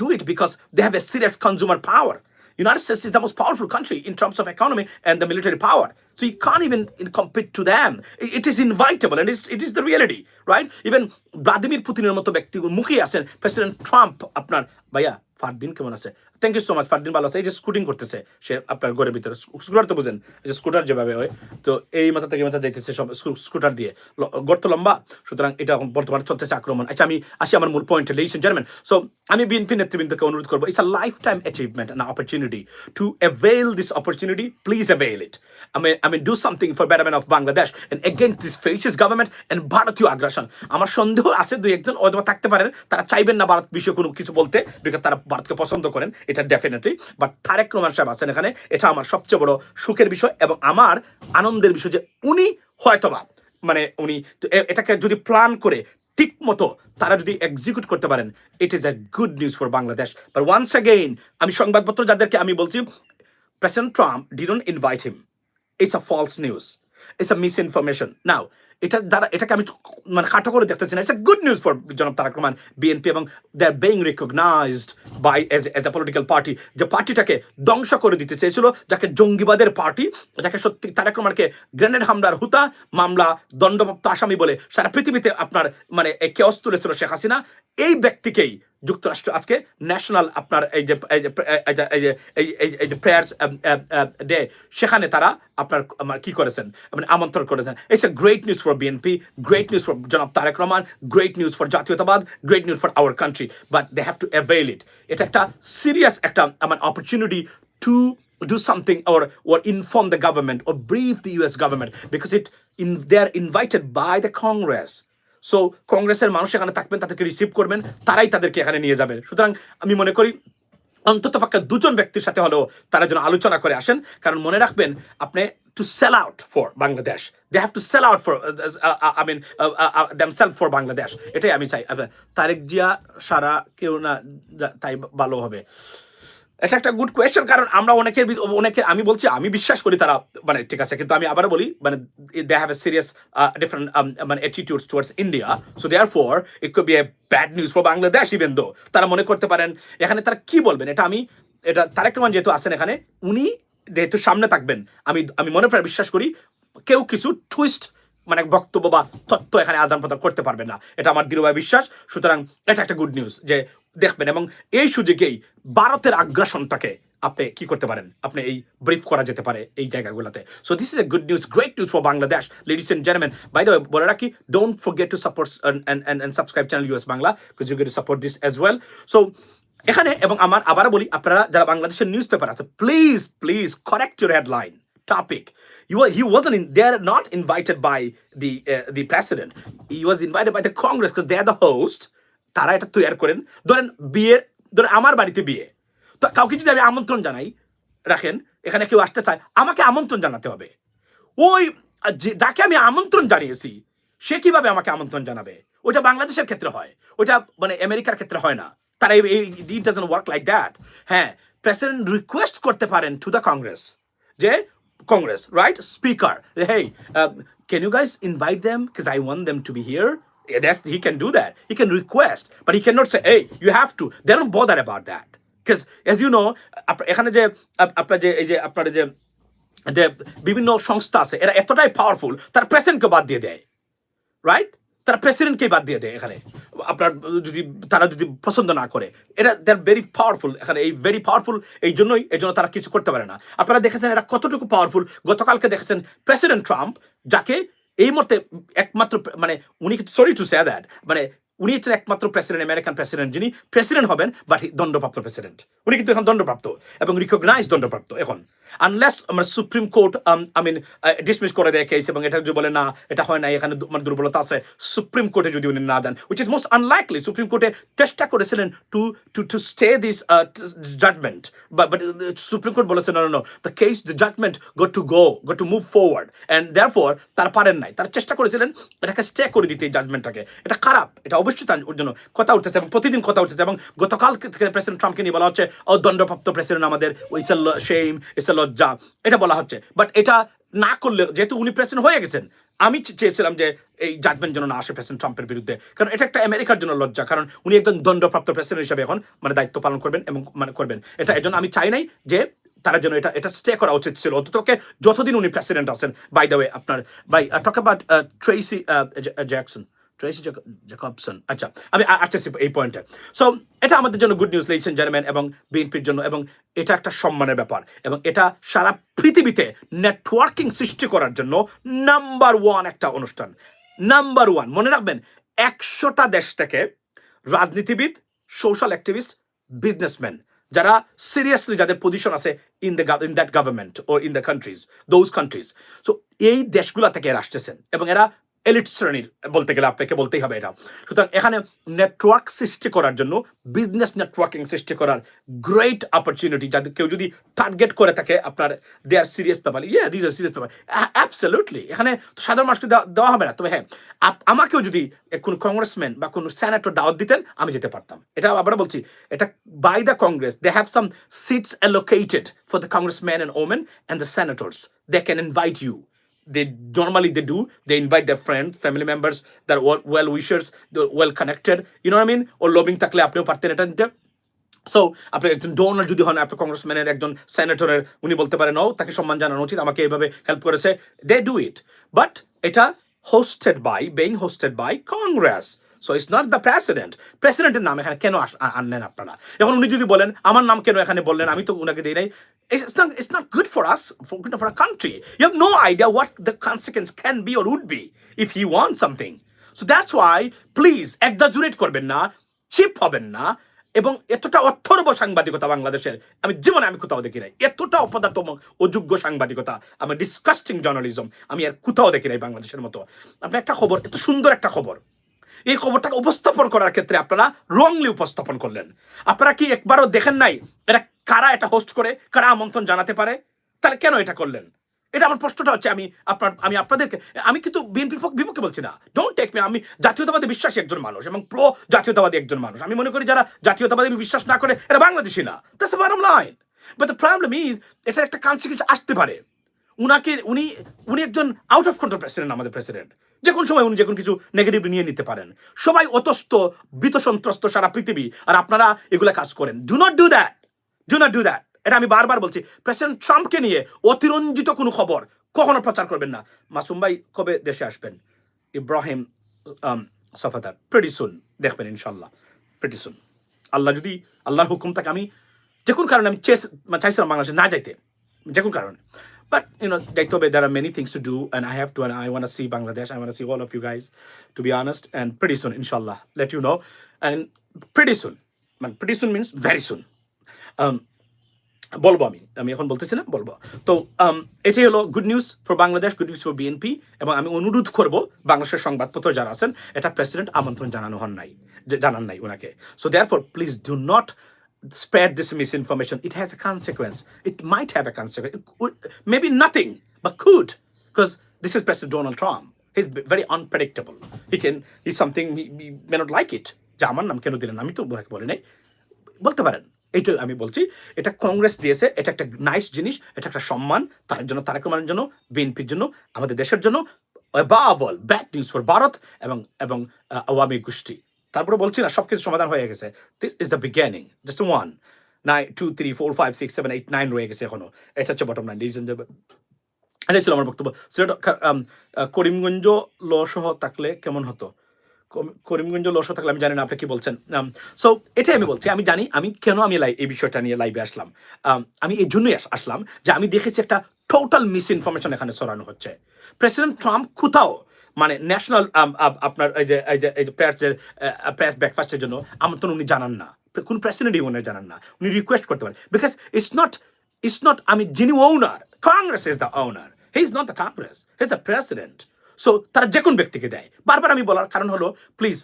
do it because they have a serious consumer power. United States is the most powerful country in terms of economy and the military power. So you can't even compete to them. It is inevitable, and it is the reality, right? Even Vladimir Putin's মতো ব্যক্তি মুখে আছেন, president Trump আপনার ভাইয়া ফারদিন কেমন আছে? Thank you so much. Fardin ভালো আছে। এই যে স্কুটিং করতেছে সে আপনার ঘরের ভিতরে। স্কুটার তো বুঝেন, এই যে স্কুটার যেভাবে হয়, তো এই মাথা থেকে মাথা যাইতেছে সব স্কুটার দিয়ে। গর্ত লম্বা, সুতরাং এটা এখন বর্তমানে চলতেছে আক্রমণ। আচ্ছা, আমি আসি আমার মূল পয়েন্টে, লেডিস এন্ড জেন্টলম্যান। সো আমি বিএনপি নেতৃবৃন্দকে অনুরোধ করবো, it's a life time achievement and opportunity to avail this opportunity. Please avail it. I mean, do something for betterment of Bangladesh and against this fascist government and ভারতীয় আগ্রাসন। আমার সন্দেহ আছে দুই একজন অথবা থাকতে পারেন তারা চাইবেন না ভারত বিষয়ে কোনো কিছু বলতে, বিকজ তারা ভারতকে পছন্দ করেন, এটা ডেফিনেটলি। বাট তারেক রহমান সাহেব আছেন এখানে, এটা আমার সবচেয়ে বড় সুখের বিষয় এবং আমার আনন্দের বিষয় যে উনি হয়তোবা মানে উনি এটাকে যদি প্ল্যান করে ঠিক মতো তারা যদি এক্সিকিউট করতে পারেন, it is a good news for Bangladesh. But once again আমি সংবাদপত্র যাদেরকে আমি বলছি, president Trump didn't invite him. It's a false news. It's a misinformation. Now, এটাকে আমি মানে খাটো করে দেখতেছি না। It's a good news for জনাব তারেক রহমান, বিএনপি, এবং they are being recognized by as a political party, যে পার্টিটাকে ধ্বংস করে দিতে চেয়েছিল, যাকে জঙ্গিবাদের পার্টি, যাকে সত্যি তারেক রহমানকে গ্রেনেড হামলার হুতা মামলা দণ্ডপ্রাপ্ত আসামি বলে সারা পৃথিবীতে আপনার মানে কেওস তুলেছিল শেখ হাসিনা, এই ব্যক্তিকেই যুক্তরাষ্ট্র আজকে ন্যাশনাল আপনার এই যে প্রেয়ার্স ডে, সেখানে তারা আপনার কি করেছেন মানে আমন্ত্রণ করেছেন। It's a great news for BNP, great news for জনাব Tarek Rahman, great news for জাতীয়তাবাদ, great news for our country, but they have to avail it. এটা একটা সিরিয়াস একটা আমার opportunity to do something or inform the government or brief the US government, because they are invited by the Congress. So কংগ্রেসের মানুষ এখানে থাকবেন, তাদেরকে receive করবেন, তারাই তাদেরকে এখানে নিয়ে যাবেন। সুতরাং আমি মনে করি অন্তত পক্ষে দুজন ব্যক্তির সাথে হলেও তারা যেন আলোচনা করে আসেন, কারণ মনে রাখবেন আপনি to sell out for Bangladesh, they have to sell out for themselves for Bangladesh, এটাই আমি চাই। তারেক জিয়া সারা কেউ না তাই ভালো হবে, এটা একটা গুড কোয়েশ্চেন। কারণ আমরা অনেকে আমি বলছি আমি বিশ্বাস করি তারা মানে ঠিক আছে, কিন্তু আমি আবার বলি মানে they have a serious different মানে attitudes towards India, so therefore it could be a bad news for Bangladesh even though তারা মনে করতে পারেন এখানে তারা কি বলবেন। এটা তারেক রহমান যেহেতু আছেন এখানে, উনি যেহেতু সামনে থাকবেন, আমি মনে প্রায় বিশ্বাস করি কেউ কিছু টুইস্ট মানে বক্তব্য বা তথ্য এখানে আদান প্রদান করতে পারবেন না, এটা আমার দৃঢ়ভাবে বিশ্বাস। সুতরাং এটা একটা গুড নিউজ যে দেখবেন, এবং এই সুযোগেই ভারতের আগ্রাসনটাকে আপনি কি করতে পারেন, আপনি এই ব্রিফ করা যেতে পারে এই জায়গাগুলোতে। So this is a good news, great news for Bangladesh, ladies and gentleman. By the way বলে রাখি, don't forget to support and subscribe channel US Bangla, because you get to support this as well. So এখানে এবং আমার আবারও বলি, আপনারা যারা বাংলাদেশের নিউজ পেপার আছে, please correct your headline topic. He wasn't they are not invited by the president. He was invited by the Congress because they are the host. তারা এটা তৈরি করেন। ধরেন আমার বাড়িতে বিয়ে, তো কাউকে যদি আমি আমন্ত্রণ জানাই, রাখেন এখানে কেউ আসতে চায়, আমাকে আমন্ত্রণ জানাতে হবে। ওই যাকে আমি আমন্ত্রণ জানিয়েছি সে কিভাবে আমাকে আমন্ত্রণ জানাবে? ওইটা বাংলাদেশের ক্ষেত্রে হয়, ওইটা মানে আমেরিকার ক্ষেত্রে হয় না। তারা it doesn't work like that. হ্যাঁ, প্রেসিডেন্ট রিকোয়েস্ট করতে পারেন টু দ্য কংগ্রেস, যে Congress, right? Speaker, hey, can you guys invite them? Because I want them to be here. He can do that. He can request, but he cannot say, hey, you have to. They don't bother about that. Because, as you know, এখানে যে আপনার যে আপনার যে বিভিন্ন সংস্থা আছে, এরা এতটাই পাওয়ারফুল, তারা প্রেসিডেন্টকে বাদ দিয়ে দেয়, রাইট? তারা প্রেসিডেন্টকেই বাদ দিয়ে দেয় এখানে, আপনার তারা যদি পছন্দ না করে। এটা দে আর ভেরি পাওয়ারফুল এখানে, এই ভেরি পাওয়ারফুল, এই জন্য তারা কিছু করতে পারে না। আপনারা দেখেছেন এরা কতটুকু পাওয়ারফুল। গতকালকে দেখেছেন প্রেসিডেন্ট ট্রাম্প, যাকে এই মুহূর্তে একমাত্র মানে উনি সরি টু সে দ্যাট, মানে উনি হচ্ছেন একমাত্র প্রেসিডেন্ট, আমেরিকান প্রেসিডেন্ট যিনি প্রেসিডেন্ট হবেন বাট দণ্ডপ্রাপ্ত প্রেসিডেন্ট। উনি কিন্তু এখন দণ্ডপ্রাপ্ত এবং রিকগনাইজ দণ্ডপ্রাপ্ত এখন, আনলেস আমার সুপ্রিম কোর্ট ডিসমিস করে দেয় কেস, এবং এটা যদি বলে না এটা হয় না, এখানে মানে দুর্বলতা আছে, সুপ্রিম কোর্টে যদি উনি না দেন, which is most unlikely. Supreme কোর্টে চেষ্টা করেছিলেন to stay this judgement, but supreme court বলেছে no, the case, the judgement got to move forward, and therefore তারা পারেন নাই। তারা চেষ্টা করেছিলেন এটাকে স্টে করে দিতে, এই জাজমেন্টটাকে। এটা খারাপ, এটা অবশ্যই তার জন্য কথা উঠতেছে এবং প্রতিদিন কথা উঠতেছে, এবং গতকাল থেকে প্রেসিডেন্ট ট্রাম্পকে নিয়ে বলা হচ্ছে দণ্ডপ্রাপ্ত প্রেসিডেন্ট আমাদের, it's a shame, it's a লজ্জা, এটা বলা হচ্ছে। বাট এটা না করলে, যেহেতু উনি প্রেসিডেন্ট হয়ে গেছেন, আমি চেয়েছিলাম যে এই জাজমেন্ট যেন না আসে প্রেসিডেন্ট ট্রাম্পের বিরুদ্ধে, কারণ এটা একটা আমেরিকার জন্য লজ্জা, কারণ উনি একজন দণ্ডপ্রাপ্ত প্রেসিডেন্ট হিসেবে এখন মানে দায়িত্ব পালন করবেন এবং মানে করবেন। এটা এজন্য আমি চাই নাই যে তারা যেন এটা স্টে করা উচিত ছিল, অন্তত যতদিন উনি প্রেসিডেন্ট আছেন। বাই দ্য ওয়ে, আপনার talk about Tracy Jackson, Tracy Jacobson, আচ্ছা আমি আসতেছি এই পয়েন্টে। সো এটা আমাদের জন্য good news ladies and gentleman, এবং বিএনপির জন্য, এবং এটা একটা সম্মানের ব্যাপার, এবং এটা সারা পৃথিবীতে নেটওয়ার্কিং সৃষ্টি করার জন্য নাম্বার ওয়ান একটা অনুষ্ঠান। নাম্বার ওয়ান, মনে রাখবেন, 100টা দেশ থেকে রাজনীতিবিদ, সোশ্যাল অ্যাক্টিভিস্ট, বিজনেসম্যান, যারা সিরিয়াসলি যাদের পজিশন আছে ইন দ্যাট গভর্নমেন্ট ও in the countries, those countries. So এই দেশগুলা থেকে এরা আসতেছেন, এবং এরা এলিট শ্রেণীর বলতে গেলে আপনাকে বলতেই হবে এটা। সুতরাং এখানে নেটওয়ার্ক সৃষ্টি করার জন্য, বিজনেস নেটওয়ার্কিং সৃষ্টি করার গ্রেট অপরচুনিটি, যাদের কেউ যদি টার্গেট করে থাকে আপনার, দে আর সিরিয়াস ব্যাপার, ইয়ে দিস আর সিরিয়াস ব্যাপার, অ্যাবসলিউটলি। এখানে সাধারণ মানুষকে দেওয়া হবে না, তবে হ্যাঁ আমাকেও যদি কোনো কংগ্রেসম্যান বা কোনো সেনেটর দাওয়াত দিতেন আমি যেতে পারতাম। এটা আবার বলছি, এটা by the Congress, they have some seats allocated for the Congressman and women and the senators, they can invite you. They normally they invite their friends, family members, their well wishers, well connected, you know what I mean, or lobbying থাকলে আপনিও পারতেন এটা নিতে। So আপনি একজন donor যদি হন, আপনি কংগ্রেসম্যানের, একজন সেনেটরের, উনি বলতে পারেন ও তাকে সম্মান জানানো উচিত, আমাকে এইভাবে হেল্প করেছে, দে ডু ইট। বাট এটা being hosted by Congress. So it's not the president. প্রেসিডেন্টের নাম এখানে কেন আনলেন আপনারা? এখন উনি যদি বলেন আমার নাম কেন এখানে বললেন, আমি তো উনাকে দিই নাই, it's not good for us, for a country. You have no idea what the consequence can be or would be if he wants something. So that's why please exaggerate করবেন না, চিপ হবেন না, এবং এতটা অথর্ব সাংবাদিকতা বাংলাদেশের আমি জীবনে আমি কোথাও দেখি নাই। এতটা অপদার্থ অযোগ্য সাংবাদিকতা, আমার ডিসকাস্টিং জার্নালিজম আমি আর কোথাও দেখি নাই বাংলাদেশের মতো। আপনি একটা খবর, এত সুন্দর একটা খবর, এই খবরটাকে উপস্থাপন করার ক্ষেত্রে আপনারা রংলি উপস্থাপন করলেন। আপনারা কি একবারও দেখেন নাই এটা কারা এটা হোস্ট করে, কারা আমন্ত্রণ জানাতে পারে? তাহলে কেন এটা করলেন? এটা আমার প্রশ্নটা হচ্ছে। আমি আপনাদেরকে, আমি কিন্তু বিএনপির বিপক্ষে বলছি না, ডোন্ট টেক মি, আমি জাতীয়তাবাদী বিশ্বাসী একজন মানুষ এবং প্রো জাতীয়তাবাদী একজন মানুষ। আমি মনে করি যারা জাতীয়তাবাদী বিশ্বাস না করে এরা বাংলাদেশি না, that's the bottom line. But the problem is এটা একটা কনসিকুয়েন্স আসতে পারে। উনি একজন আউট অফ কন্ট্রোল প্রেসিডেন্ট, আমাদের প্রেসিডেন্ট, যে কোনো সময় উনি যে কোনো কিছু নেগেটিভ নিয়ে নিতে পারেন। সবাই অতস্ত ভীত সন্ত্রস্ত সারা পৃথিবী, আর আপনারা এগুলা কাজ করেন। Do not do that. এটা আমি বারবার বলছি। প্রেসিডেন্ট ট্রাম্পকে নিয়ে অতিরঞ্জিত কোনো খবর কখনো প্রচার করবেন না। মাসুম ভাই কবে দেশে আসবেন? ইব্রাহিম সাফাদার প্রেটি সুন দেখবেন ইনশাল্লাহ, প্রেটি সুন। আল্লাহর হুকুম থাকে, আমি যে কোনো কারণে আমি চাইছিলাম বাংলাদেশে না যাইতে, যে কোনো কারণে। But there are many things to do, and I want to see Bangladesh. I want to see all of you guys, to be honest. And pretty soon, inshallah, let you know. And pretty soon means very soon. বলবো আমি এখন বলতেছি না, বলবো। তো এটাই হলো good news for Bangladesh, good news for BNP. এবং আমি অনুরোধ করবো বাংলাদেশের সংবাদপত্র যারা আছেন, এটা প্রেসিডেন্ট আমন্ত্রণ জানান নাই ওনাকে। So therefore please do not spread this misinformation. It has a consequence. It might have a consequence. Maybe nothing, but could, because this is President Donald Trump. He's very unpredictable. He's something, he may not like it. যে আমার নাম কেন দিলেন, আমি তো ওনাকে বলি নাই, বলতে পারেন। এইটাই আমি বলছি, এটা কংগ্রেস দিয়েছে, এটা একটা নাইস জিনিস, এটা একটা সম্মান তার জন্য, তারেক রহমানের জন্য, বিএনপির জন্য, আমাদের দেশের জন্য। above all, bad news for Bharat এবং আওয়ামী গোষ্ঠী। তারপরে বলছি না সবকিছু সমাধান হয়ে গেছে। This is the beginning, just 1 9 2 3 4 5 6 7 8 9 রয়ে গেছে এখনো। এটা হচ্ছে বটম লাইন। এটাই ছিল আমার বক্তব্য। করিমগঞ্জ লসহ থাকলে কেমন হতো? করিমগঞ্জ লসহ থাকলে আমি জানি না আপনি কি বলছেন। সো এটাই আমি বলছি, আমি জানি আমি কেন এই বিষয়টা নিয়ে লাইভে আসলাম। আমি এই জন্যই আসলাম যে আমি দেখেছি একটা টোটাল মিস ইনফরমেশন এখানে ছড়ানো হচ্ছে। প্রেসিডেন্ট ট্রাম্প কোথাও মানে ন্যাশনাল আপনার এই যে প্রেস ব্রেকফাস্টের জন্য আমন্ত্রণ উনি জানান না, কোন প্রেসিডেন্টই উনি জানান না। উনি রিকোয়েস্ট করতে পারেন, বিকজ ইটস নট আমি যিনি owner, Congress is the owner, he is not the Congress, he is the president. So তারা যে কোন ব্যক্তিকে দেয়। বারবার আমি বলার কারণ হলো, প্লিজ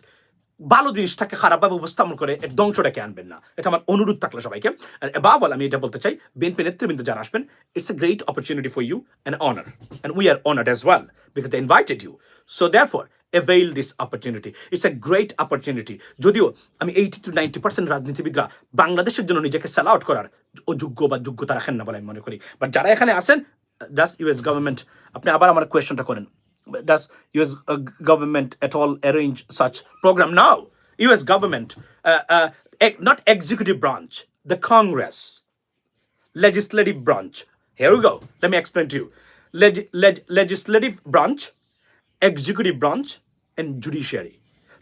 ভালো জিনিসটাকে খারাপভাবে উপস্থাপন করে এর ধ্বংসটাকে আনবেন না। এটা আমার অনুরোধ থাকলো সবাইকে। বাবল আমি এটা বলতে চাই, বিএনপি নেতৃবৃন্দ যারা আসবেন, it's a great opportunity for you and honor, and we are honored as well because they invited you. So therefore avail this opportunity. It's a great opportunity. যদিও আমি 80 to 90% রাজনীতিবিদরা বাংলাদেশের জন্য নিজেকে সেল আউট করার অযোগ্য বা যোগ্যতা রাখেন না বলে আমি মনে করি। বাট যারা এখানে আছেন, ডাস ইউএস গভর্নমেন্ট, আপনি আবার আমার কোয়েশ্চনটা করেন, does US government at all arrange such program? No. US government, not executive branch, the Congress, legislative branch. Here we go. Let me explain to you. Legislative branch, executive branch, and judiciary.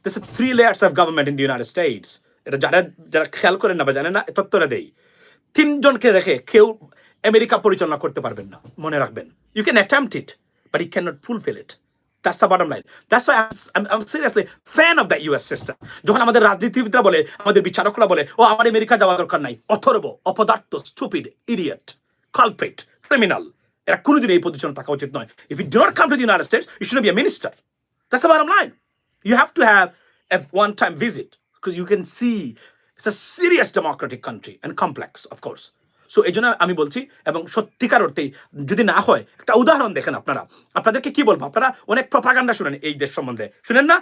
This is 3 layers of government in the United states. এটা যারা যারা খেয়াল করেন না বা জানেন না, তথ্যটা দেই। 3 জনকে রেখে কেউ আমেরিকা পরিচালনা করতে পারবেন না, মনে রাখবেন। You can attempt it, but you can not fulfill it. That's the bottom line. That's why I'm seriously fan of the US system. যখন আমাদের রাজনীতিবিদরা বলে, আমাদের বিচারকরা বলে, ও আমার আমেরিকা যাওয়া দরকার নাই, অথর্ব, অপদার্থ, স্টুপিড, ইডিয়েট, কালপ্রিট, ক্রিমিনাল, এরা কোনোদিন এই পজিশনে থাকা উচিত নয়। If you do not come to the United States, you shouldn't be a minister. That's the bottom line. You have to have a one-time visit because you can see it's a serious democratic country and complex, of course. So এই জন্য আমি বলছি, এবং সত্যিকার অর্থেই যদি না হয়, একটা উদাহরণ দেখেন আপনারা। আপনাদেরকে কি বলবো, আপনারা অনেক প্রপাগান্ডা শুনেন এই দেশ সম্বন্ধে, শুনেন না?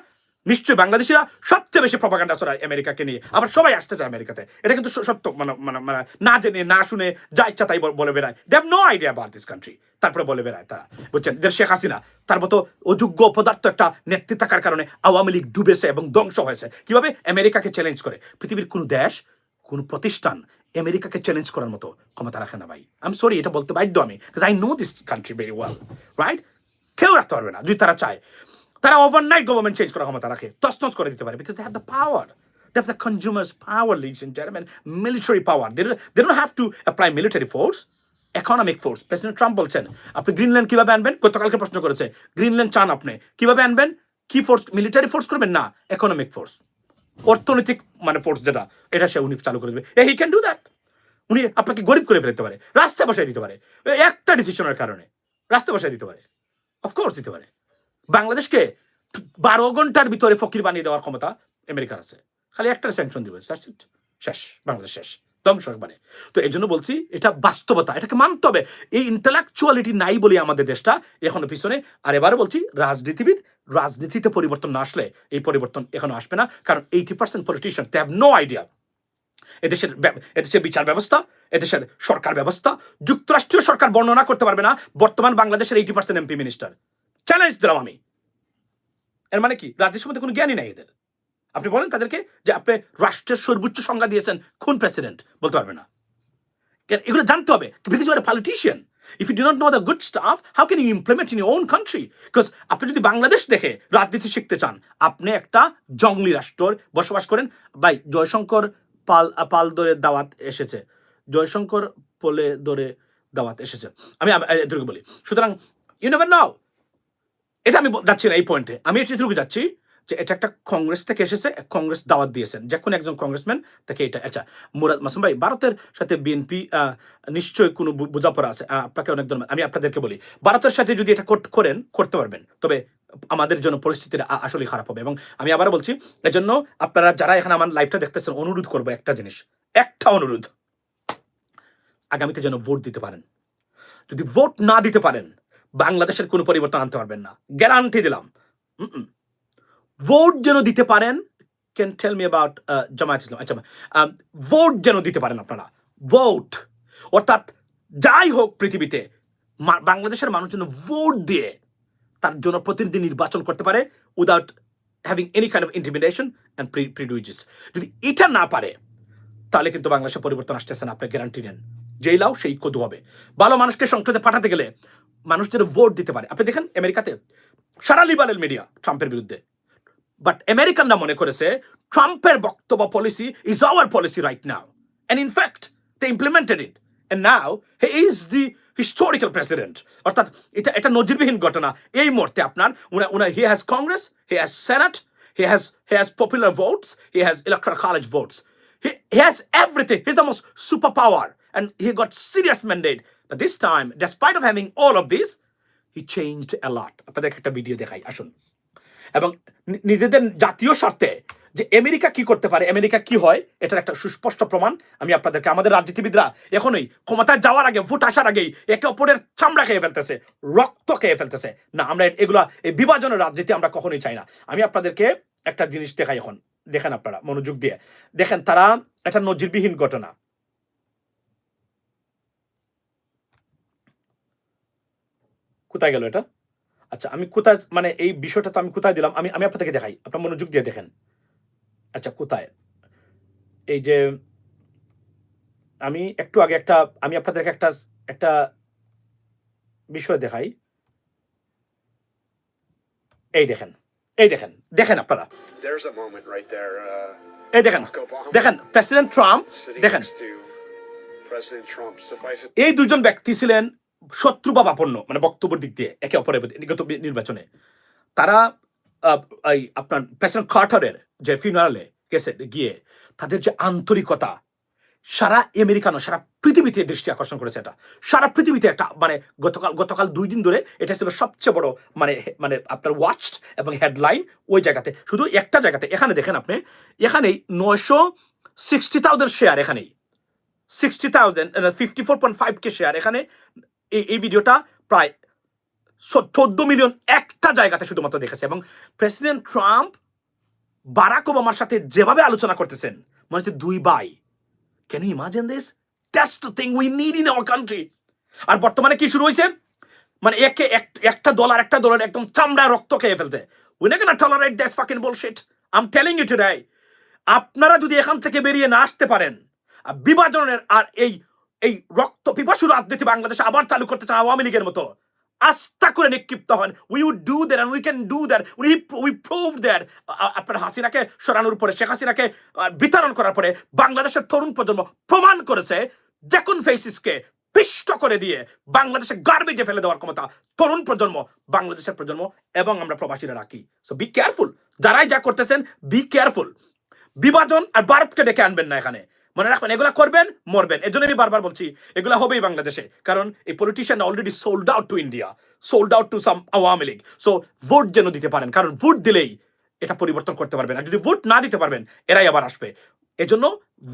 নিশ্চয়ই বাংলাদেশিরা সবচেয়ে বেশি প্রপাগান্ডা ছড়ায় আমেরিকাকে নিয়ে, আবার সবাই আসতে চায় আমেরিকাতে। এটা কিন্তু সত্য, মানে মানে মানে না জেনে না শুনে যা ইচ্ছা তাই বলে বেড়ায়। They have no idea about this country, তারপরে বলে বেড়ায় তারা, বুঝছেন? শেখ হাসিনা তার মতো অযোগ্য পদার্থ একটা নেতৃত্ব থাকার কারণে আওয়ামী লীগ ডুবেছে এবং ধ্বংস হয়েছে। কিভাবে? আমেরিকাকে চ্যালেঞ্জ করে। পৃথিবীর কোন দেশ, কোন প্রতিষ্ঠান আমেরিকাকে চ্যালেঞ্জ করার মতো ক্ষমতা রাখে না ভাই। আই এম সরি, এটা বলতে বাধ্য আমি, because I know this country very well, right? কেউ রাখতে পারবে না যদি তারা চায়। তারা ওভারনাইট গভর্নমেন্ট চেঞ্জ করার ক্ষমতা রাখে, তছনছ করে দিতে পারে, because they have the power. They have the consumers' power, ladies and gentlemen, military power. They don't have to apply military force, economic force. President Trump বলছেন, আপনি গ্রিনল্যান্ড কিভাবে আনবেন? গতকালকে প্রশ্ন করেছে, গ্রিনল্যান্ড চান আপনি, কিভাবে আনবেন? কি ফোর্স? মিলিটারি ফোর্স করবেন না, ইকোনমিক ফোর্স, অর্থনৈতিক মানে ফোর্স যেটা, এটা সে উনি চালু করে দেবে। He can do that. উনি আপনাকে গরিব করে ফেলতে পারে, রাস্তায় বসায় দিতে পারে, একটা ডিসিশনের কারণে রাস্তায় বসায় দিতে পারে, অফকোর্স দিতে পারে। বাংলাদেশকে 12 ঘন্টার ভিতরে ফকির বানিয়ে দেওয়ার ক্ষমতা আমেরিকার আছে, খালি একটা স্যাংশন দিবে, শেষ, বাংলাদেশ শেষ, ধ্বংস একবারে। তো এই জন্য বলছি, এটা বাস্তবতা, এটাকে মানতে হবে। এই ইন্টেলেকচুয়ালিটি নাই বলে আমাদের দেশটা এখনো পিছনে। আর এবারে বলছি, রাজনীতিবিদ, রাজনীতিতে পরিবর্তন না আসলে এই পরিবর্তন এখনো আসবে না, কারণ 80% politician they have no idea. এদেশের বিচার ব্যবস্থা, এদেশের সরকার ব্যবস্থা, যুক্তরাষ্ট্রীয় সরকার বর্ণনা করতে পারবে না বর্তমান বাংলাদেশের 80% এমপি মিনিস্টার। চ্যালেঞ্জ দিলাম আমি। এর মানে কি? রাজ্যের সম্বন্ধে কোনো জ্ঞানই নাই এদের। আপনি বলেন তাদেরকে যে আপনি রাষ্ট্রের সর্বোচ্চ সংজ্ঞা দিয়েছেন কোন প্রেসিডেন্ট, বলতে পারবে না। এগুলো জানতে হবে, because you are a politician. If you do not know the good stuff, how can you implement in your own country? Because আপনি যদি বাংলাদেশ দেখে রাজনীতি শিখতে চান, আপনি একটা জঙ্গলি রাষ্ট্র বসবাস করেন। ভাই, জয়শঙ্কর পাল ধরে দাওয়াত এসেছে, জয়শঙ্কর পোলে ধরে দাওয়াত এসেছে, আমি এটুকু বলি। সুতরাং ইউ নেভার নাও। এটা আমি যাচ্ছি না এই পয়েন্টে, আমি এটুকু যাচ্ছি যে এটা একটা কংগ্রেস থেকে এসেছে, কংগ্রেস দাওয়াত দিয়েছেন, যে কোনো একজন কংগ্রেসম্যান তাকে এটা। আচ্ছা মুরাদ মাসুম ভাই, ভারতের সাথে বিএনপি নিশ্চয়ই কোনো বোঝাপড়া আছে, আপনাকে অনেক ধন্যবাদ। আমি আপনাদেরকে বলি, ভারতের সাথে যদি এটা করতে পারবেন, তবে আমাদের জন্য পরিস্থিতিটা আসলে খারাপ হবে। এবং আমি আবার বলছি, এজন্য আপনারা যারা এখানে আমার লাইভটা দেখতেছেন, অনুরোধ করবো একটা জিনিস, একটা অনুরোধ, আগামীতে যেন ভোট দিতে পারেন। যদি ভোট না দিতে পারেন, বাংলাদেশের কোনো পরিবর্তন আনতে পারবেন না, গ্যারান্টি দিলাম। ভোট যেন দিতে পারেন। Can tell me about Jamaat Islam. আচ্ছা, ভোট যেন দিতে পারেন আপনারা, ভোট, অর্থাৎ যাই হোক পৃথিবীতে বাংলাদেশের মানুষ যেন ভোট দিয়ে তার জন্য প্রতিনিধি নির্বাচন করতে পারে without having any kind of intimidation and prejudice. যদি এটা না পারে, তাহলে কিন্তু বাংলাদেশে পরিবর্তন আসতেছে না, আপনি গ্যারান্টি নেন। যেই লাও সেই কদু হবে। ভালো মানুষকে সংসদে পাঠাতে গেলে মানুষ যেন ভোট দিতে পারে। আপনি দেখেন আমেরিকাতে সারা লিবারেল মিডিয়া ট্রাম্পের বিরুদ্ধে, বাট আমেরিকানরা মনে করেছে ট্রাম্পের বক্তব্য policy is our policy right now, and in fact they implemented it, and now he is the historical president. অর্থাৎ এটা নজিরবিহীন ঘটনা। এই মুহূর্তে আপনার he has Congress, he has Senate, he has popular votes, he has electoral college votes, he has everything. He's the most superpower, and he got serious mandate. But this time, despite of having all of this, he changed a lot. আপনাদেরকে একটা video দেখাই, আসুন। এবং নিজেদের জাতীয় স্বার্থে যে America কি করতে পারে, আমেরিকা কি হয়, এটার একটা সুস্পষ্ট প্রমাণ আমি আপনাদেরকে। আমাদের রাজনীতিবিদরা এখনই ক্ষমতায় যাওয়ার আগে, ভোট আসার আগেই একে অপরের চামড়া খেয়ে ফেলতেছে, রক্ত খেয়ে ফেলতেছে। না, আমরা এগুলা, এই বিভাজনের রাজনীতি আমরা কখনোই চাই না। আমি আপনাদেরকে একটা জিনিস দেখাই এখন, দেখেন আপনারা মনোযোগ দিয়ে দেখেন। তারা একটা নজিরবিহীন ঘটনা, কোথায় গেল এটা? আচ্ছা, আমি কোথায়, মানে এই বিষয়টা তো আমি কোথায় দিলাম, আমি আপনাদেরকে দেখাই, আপনার মনোযোগ দিয়ে দেখেন। আচ্ছা, কোথায়? এই যে আমি একটু আগে আমি আপনাদেরকে একটা বিষয় দেখাই। এই দেখেন, এই দেখেন, দেখেন আপনারা, There's a moment right there. এই দেখেন, Barack Obama দেখেন প্রেসিডেন্ট ট্রাম্প, sitting দেখেন next to President Trump. Suffice it এই দুজন ব্যক্তি ছিলেন শত্রু বা বাপন্ন, মানে বক্তব্যের দিক দিয়ে একে অপরের প্রতি গত নির্বাচনে। তারা এই আপনার প্রেসিডেন্ট কার্টারের যে ফিউনারালে গেছে গিয়ে তাদের যে আন্তরিকতা সারা আমেরিকানো সারা পৃথিবীতে দৃষ্টি আকর্ষণ করেছে। এটা সারা পৃথিবীতে একটা মানে গতকাল 2 দিন ধরে এটা ছিল সবচেয়ে বড় মানে মানে আপনার ওয়াচড এবং হেডলাইন ওই জায়গাতে, শুধু একটা জায়গাতে। এখানে দেখেন আপনি, এখানেই 960,000 শেয়ার, এখানেই 60,000 54.5 কে শেয়ার। এখানে এই ভিডিওটা প্রায় 14 মিলিয়ন একটা জায়গাতে শুধুমাত্র দেখেছে। এবং প্রেসিডেন্ট ট্রাম্প বারাক ওবামার সাথে যেভাবে আলোচনা করতেছেন মনে হচ্ছে দুই ভাই। Can you imagine this? That's the thing we need in our country. আর বর্তমানে কি শুরু হয়েছে, মানে একটা ডলার একদম চামড়া রক্ত খেয়ে ফেলতে। We're not gonna tolerate this fucking bullshit. I'm telling you today. আপনারা যদি এখান থেকে বেরিয়ে না আসতে পারেন, বিভাজনের আর এই রক্ত পিপাসু রাজনীতি বাংলাদেশে আবার চালু করতে চান আওয়ামী লীগের মতো, আস্থা করে নিক্ষিপ্ত হন। We would do that and we can do that. We proved that. আপনার হাসিনাকে সরানোর পরে, শেখ হাসিনাকে বিতরণ করার পরে বাংলাদেশের তরুণ প্রজন্ম প্রমাণ করেছে যে কোন ফেসিসকে পিষ্ট করে দিয়ে বাংলাদেশে গার্বেজে ফেলে দেওয়ার ক্ষমতা তরুণ প্রজন্ম, বাংলাদেশের প্রজন্ম এবং আমরা প্রবাসীরা রাখি। সো বি কেয়ারফুল, যারাই যা করতেছেন বি কেয়ারফুল। বিভাজন আর ভারতকে ডেকে আনবেন না এখানে, মনে রাখবেন এগুলা করবেন মরবেন। এজন্য আমি বারবার বলছি এগুলা হবেই বাংলাদেশে, কারণ এই politician already sold out to India, sold out to some Awami League. So vote যেন দিতে পারেন, কারণ ভোট দিলেই এটা পরিবর্তন করতে পারবেন। আর যদি ভোট না দিতে পারবেন এরাই আবার আসবে। এজন্য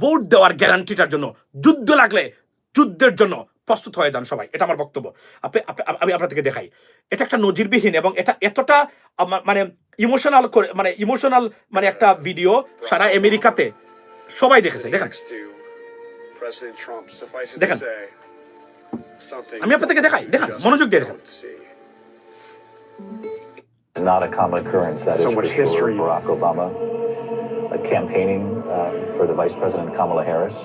ভোট দেওয়ার গ্যারান্টিটার জন্য যুদ্ধ লাগলে যুদ্ধের জন্য প্রস্তুত হয়ে যান সবাই। এটা আমার বক্তব্য। আমি আপনাদেরকে দেখাই, এটা একটা নজিরবিহীন এবং এটা এতটা মানে ইমোশনাল করে, মানে ইমোশনাল মানে একটা ভিডিও সারা আমেরিকাতে সবাই দেখেছে। দেখেন President Trump. Suffice it দেখেন, to say something আমি আপনাদেরকে দেখাই, দেখেন মনোযোগ দিয়ে দেখেন। It's not a common occurrence, that So is much for sure. history. Barack Obama campaigning for the Vice President Kamala Harris.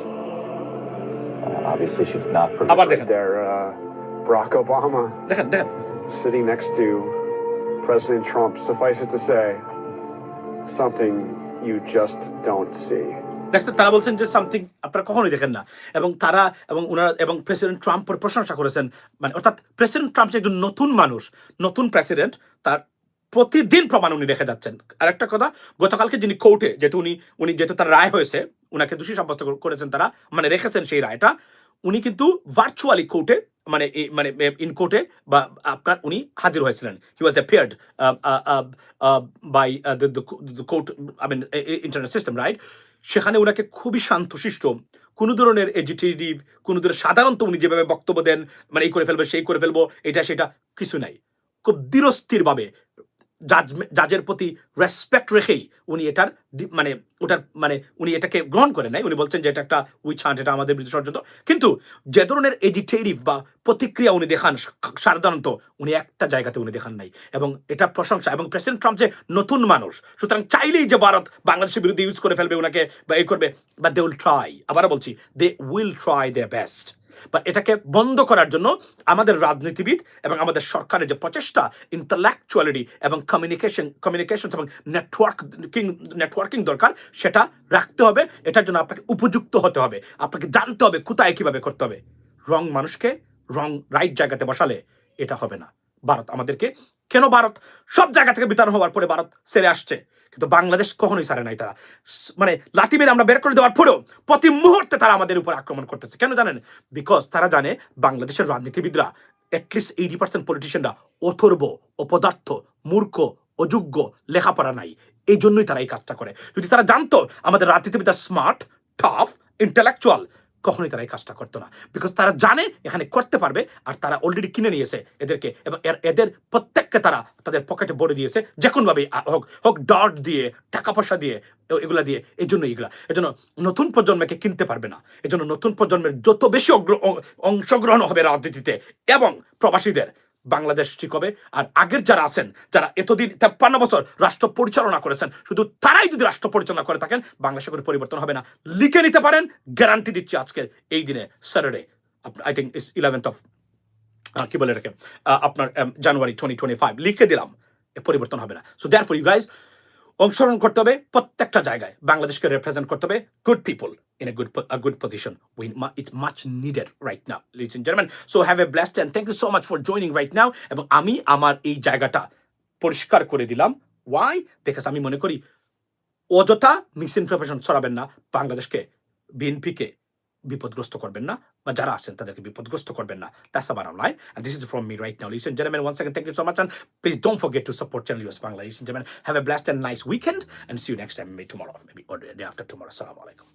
Obviously, she did not আবার predict. দেখেন, There, Barack Obama দেখেন দেখেন sitting next to President Trump. Suffice it to say something you just don't see. দেখছেন, তারা বলছেন যে something আপনারা কখনোই দেখেন না। এবং তারা এবং ওনারা এবং প্রেসিডেন্ট ট্রাম্পের প্রশংসা করেছেন। মানে অর্থাৎ প্রেসিডেন্ট ট্রাম্প যে একজন নতুন মানুষ, নতুন প্রেসিডেন্ট, তার প্রতিদিন প্রমাণ উনি রেখে যাচ্ছেন। আর একটা কথা, গতকালকে যিনি কোর্টে উনি যেহেতু তার রায় হয়েছে, উনাকে দোষী সাব্যস্ত করেছেন তারা, মানে রেখেছেন সেই রায়টা, উনি কিন্তু ভার্চুয়ালি কোর্টে মানে মানে ইন কোর্টে বা আপনার উনি হাজির হয়েছিলেন। He was appeared by the court, I mean internet system, right? সেখানে ওনাকে খুবই শান্তশিষ্ট, কোনো ধরনের এজিটেটিভ, কোনো ধরনের সাধারণত উনি যেভাবে বক্তব্য দেন, মানে এই করে ফেলবে সেই করে ফেলবো এটা সেটা কিছু নাই, খুব ধীরস্থিরভাবে জাজের প্রতি রেসপেক্ট রেখেই উনি এটার মানে ওটার মানে উনি এটাকে গ্রহণ করে নাই। উনি বলছেন যে এটা একটা উইচ হান্ট, এটা আমাদের বিরুদ্ধে ষড়যন্ত্র। কিন্তু যে ধরনের এজিটেটিভ বা প্রতিক্রিয়া উনি দেখান সাধারণত উনি একটা জায়গাতে উনি দেখান নাই, এবং এটা প্রশংসা। এবং প্রেসিডেন্ট ট্রাম্প যে নতুন মানুষ, সুতরাং চাইলেই যে ভারত বাংলাদেশের বিরুদ্ধে ইউজ করে ফেলবে ওনাকে বা এই করবে, বা দে উইল ট্রাই, আবারও বলছি they will try their best. বা এটাকে বন্ধ করার জন্য আমাদের রাজনীতিবিদ এবং আমাদের সরকারের যে প্রচেষ্টা, ইন্টালেকচুয়ালিটি এবং কমিউনিকেশন এবং নেটওয়ার্কিং দরকার, সেটা রাখতে হবে। এটার জন্য আপনাকে উপযুক্ত হতে হবে, আপনাকে জানতে হবে কোথায় কিভাবে করতে হবে। রং মানুষকে রাইট জায়গাতে বসালে এটা হবে না। ভারত আমাদেরকে কেন, ভারত সব জায়গা থেকে বিতরণ হওয়ার পরে ভারত ছেড়ে আসছে, কিন্তু বাংলাদেশ কখনোই ছাড়ে নাই। তারা মানে লাথি মেরে আমরা বের করে দেওয়ার পরেও প্রতি মুহূর্তে তারা আমাদের উপর আক্রমণ করতেছে। কেন জানেন? বিকজ তারা জানে বাংলাদেশের রাজনীতিবিদরা, অ্যাটলিস্ট 80% পলিটিশিয়ানরা অথর্ব, অপদার্থ, মূর্খ, অযোগ্য, লেখাপড়া নাই। এই জন্যই তারা এই কাজটা করে। যদি তারা জানতো আমাদের রাজনীতিবিদরা স্মার্ট, টাফ, ইন্টেলেকচুয়াল, কখনোই তারা এই কাজটা করতো না। বিকজ তারা জানে এখানে করতে পারবে, আর তারা অলরেডি কিনে নিয়েছে এদেরকে, এবং এদের প্রত্যেককে তারা তাদের পকেটে ভরে দিয়েছে, যে কোনোভাবেই হোক ডট দিয়ে, টাকা পয়সা দিয়ে, এগুলা দিয়ে। এই জন্য নতুন প্রজন্মকে কিনতে পারবে না। এজন্য নতুন প্রজন্মের যত বেশি অংশগ্রহণ হবে রাজনীতিতে এবং প্রবাসীদের, বাংলাদেশ ঠিক হবে। আর আগের যারা আছেন, যারা এতদিন 53 বছর রাষ্ট্র পরিচালনা করেছেন, শুধু তারাই যদি রাষ্ট্র পরিচালনা করে থাকেন, বাংলাদেশে কোনো পরিবর্তন হবে না। লিখে নিতে পারেন, গ্যারান্টি দিচ্ছি। আজকের এই দিনে Saturday, I think is 11th of কি বলে এটাকে, আপনার জানুয়ারি 2025, লিখে দিলাম পরিবর্তন হবে না। সো দেয়ারফর ইউ গাইজ অংশগ্রহণ করতে হবে প্রত্যেকটা জায়গায়, বাংলাদেশকে রিপ্রেজেন্ট করতে হবে, good people in a good position. It's much needed right now, ladies and gentlemen. So have a blessed and thank you so much for joining right now. এবং আমি আমার এই জায়গাটা পরিষ্কার করে দিলাম। Why? Because আমি মনে করি অযথা মিস ইনফরমেশন ছড়াবেন না, বাংলাদেশকে বিএনপিকে বিপদগ্রস্ত করবেন না, বা যারা আছেন তাদেরকে বিপদগ্রস্ত করবেন না। That's the bottom line. And this is from me right now, ladies and gentlemen. Once again, thank you so much, and please don't forget to support Channel US Bangla, ladies and gentlemen. Have a blessed and nice weekend, and see you next time, maybe tomorrow, maybe or the day after tomorrow. Assalamu alaikum.